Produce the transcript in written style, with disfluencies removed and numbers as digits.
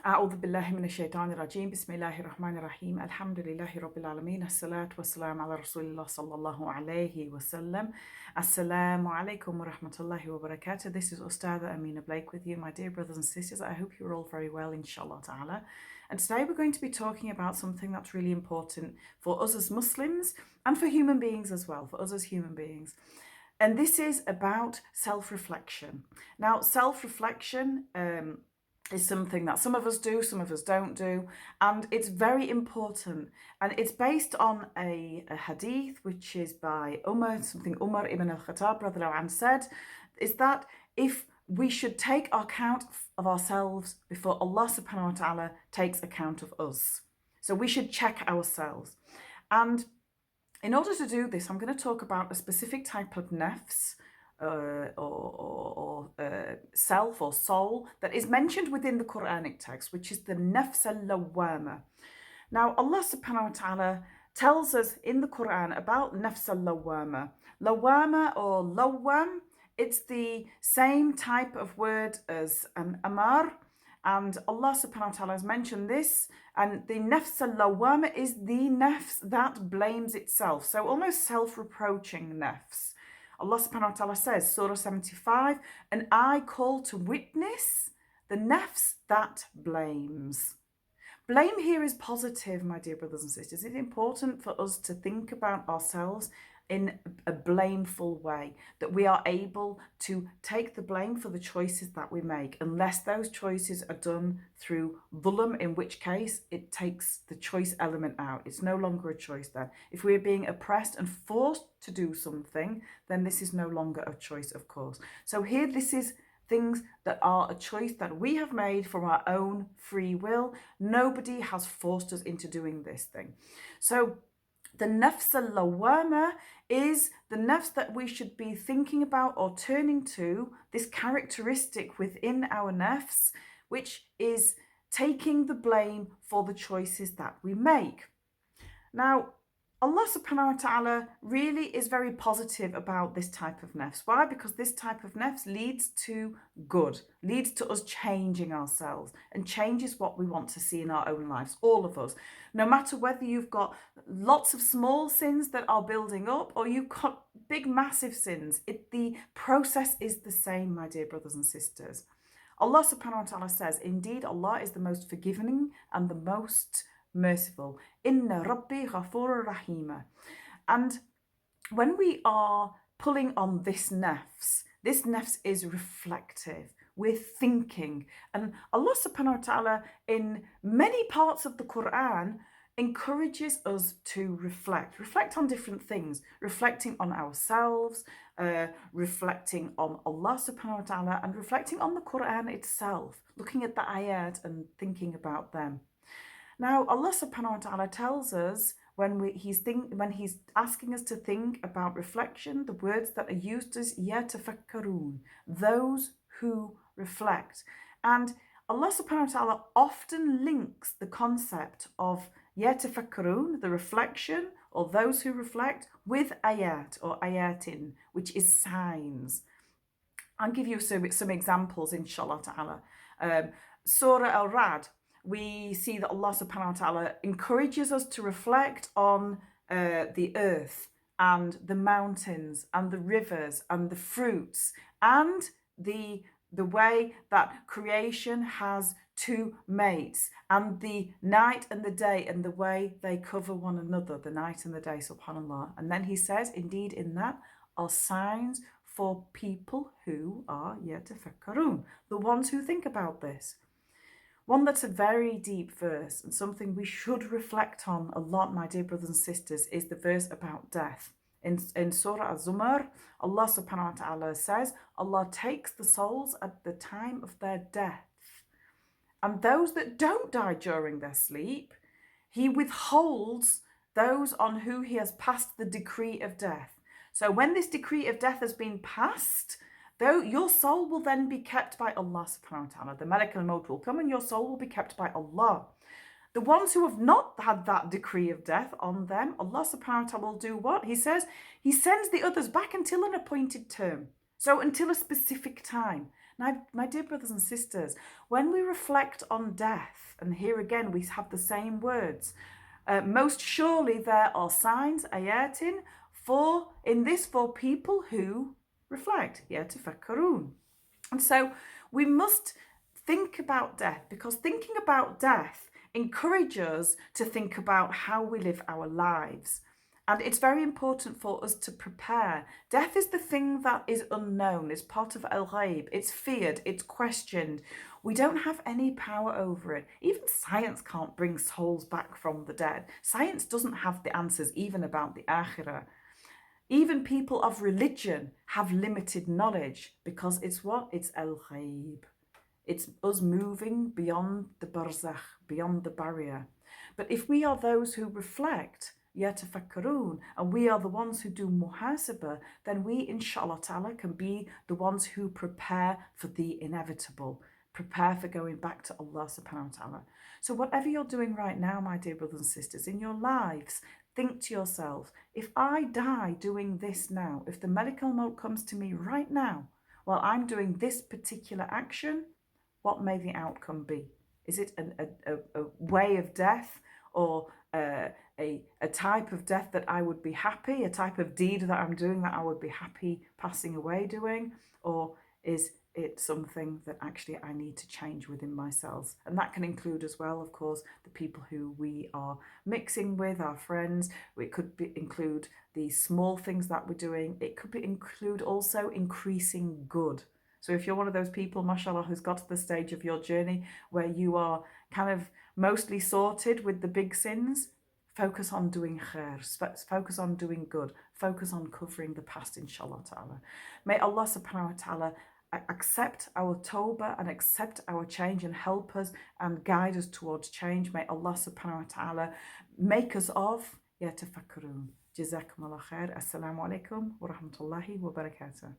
أعوذ بالله من الشيطان الرجيم بسم الله الرحمن الرحيم الحمد لله رب العالمين الصلاة والسلام على رسول الله صلى الله عليه وسلم Assalamu alaikum wa rahmatullahi wa barakatuh. This is Ustada Amina Blake with you, my dear brothers and sisters. I hope you're all very well, inshallah ta'ala. And today we're going to be talking about something that's really important for us as Muslims and for human beings as well, for us as human beings. And this is about self-reflection. Now, self-reflection is something that some of us do, some of us don't do, and it's very important. And it's based on a hadith, which is by Umar ibn al-Khattab, radiallahu anhu, said, is that if we should take account of ourselves before Allah subhanahu wa ta'ala takes account of us. So we should check ourselves. And in order to do this, I'm going to talk about a specific type of nafs, or self or soul that is mentioned within the Quranic text, which is the nafs al-lawwama. Now, Allah subhanahu wa ta'ala tells us in the Quran about nafs al-lawwama. Lawwama or lawwam, it's the same type of word as an amar, and Allah subhanahu wa ta'ala has mentioned this, and the nafs al-lawwama is the nafs that blames itself, so almost self-reproaching nafs. Allah subhanahu wa ta'ala says, Surah 75, and I call to witness the nafs that blames. Blame here is positive, my dear brothers and sisters. It's important for us to think about ourselves in a blameful way, that we are able to take the blame for the choices that we make, unless those choices are done through dhulm, in which case it takes the choice element out. It's no longer a choice then. If we're being oppressed and forced to do something, then this is no longer a choice, of course. So here, this is things that are a choice that we have made from our own free will. Nobody has forced us into doing this thing. So the nafs al-lawwama is the nafs that we should be thinking about or turning to, this characteristic within our nafs, which is taking the blame for the choices that we make. Now, Allah subhanahu wa ta'ala really is very positive about this type of nafs. Why? Because this type of nafs leads to good, leads to us changing ourselves and changes what we want to see in our own lives, all of us. No matter whether you've got lots of small sins that are building up or you've got big, massive sins, the process is the same, my dear brothers and sisters. Allah subhanahu wa ta'ala says, indeed, Allah is the most forgiving and the most merciful. Inna Rabbi Ghafur Rahima. And when we are pulling on this nafs is reflective. We're thinking. And Allah subhanahu wa ta'ala in many parts of the Quran encourages us to reflect on different things, reflecting on ourselves, reflecting on Allah subhanahu wa ta'ala, and reflecting on the Quran itself, looking at the ayat and thinking about them. Now, Allah subhanahu wa ta'ala tells us when he's asking us to think about reflection, the words that are used is yatafakkarun, those who reflect. And Allah subhanahu wa ta'ala often links the concept of yatafakkarun, the reflection, or those who reflect, with ayat or ayatin, which is signs. I'll give you some examples, inshallah ta'ala. Surah Al-Ra'd, we see that Allah subhanahu wa ta'ala encourages us to reflect on the earth and the mountains and the rivers and the fruits and the way that creation has two mates, and the night and the day and the way they cover one another, the night and the day, subhanallah. And then he says, indeed, in that are signs for people who are yatafakkarun, the ones who think about this. One that's a very deep verse and something we should reflect on a lot, my dear brothers and sisters, is the verse about death. In Surah Az-Zumar, Allah subhanahu wa ta'ala says, Allah takes the souls at the time of their death. And those that don't die during their sleep, He withholds those on who He has passed the decree of death. So when this decree of death has been passed, though your soul will then be kept by Allah subhanahu wa ta'ala. The Malak al-Maut will come and your soul will be kept by Allah. The ones who have not had that decree of death on them, Allah subhanahu wa ta'ala will do what? He says He sends the others back until an appointed term. So until a specific time. Now, my dear brothers and sisters, when we reflect on death, and here again we have the same words, most surely there are signs, ayatin, for people who reflect, yatafakkarun. And so we must think about death, because thinking about death encourages us to think about how we live our lives. And it's very important for us to prepare. Death is the thing that is unknown, it's part of al-ghaib, it's feared, it's questioned. We don't have any power over it. Even science can't bring souls back from the dead. Science doesn't have the answers even about the akhirah. Even people of religion have limited knowledge, because it's what? It's al-ghaib. It's us moving beyond the barzakh, beyond the barrier. But if we are those who reflect, yatafakkarun, and we are the ones who do muhasabah, then we, inshallah ta'ala, can be the ones who prepare for the inevitable, prepare for going back to Allah subhanahu wa ta'ala. So whatever you're doing right now, my dear brothers and sisters, in your lives, think to yourself, if I die doing this now, if the medical note comes to me right now, while I'm doing this particular action, what may the outcome be? Is it a way of death, or a type of death that I would be happy, a type of deed that I'm doing that I would be happy passing away doing? Or is it something that actually I need to change within myself? And that can include as well, of course, the people who we are mixing with, our friends. It could include the small things that we're doing. It could include also increasing good. So if you're one of those people, mashallah, who's got to the stage of your journey where you are kind of mostly sorted with the big sins, focus on doing khair, focus on doing good, focus on covering the past, inshallah ta'ala. May Allah subhanahu wa ta'ala accept our tawbah and accept our change and help us and guide us towards change. May Allah subhanahu wa ta'ala make us of yatafakkarun. Jazakum Allah khair. Assalamu alaikum wa rahmatullahi wa barakatuh.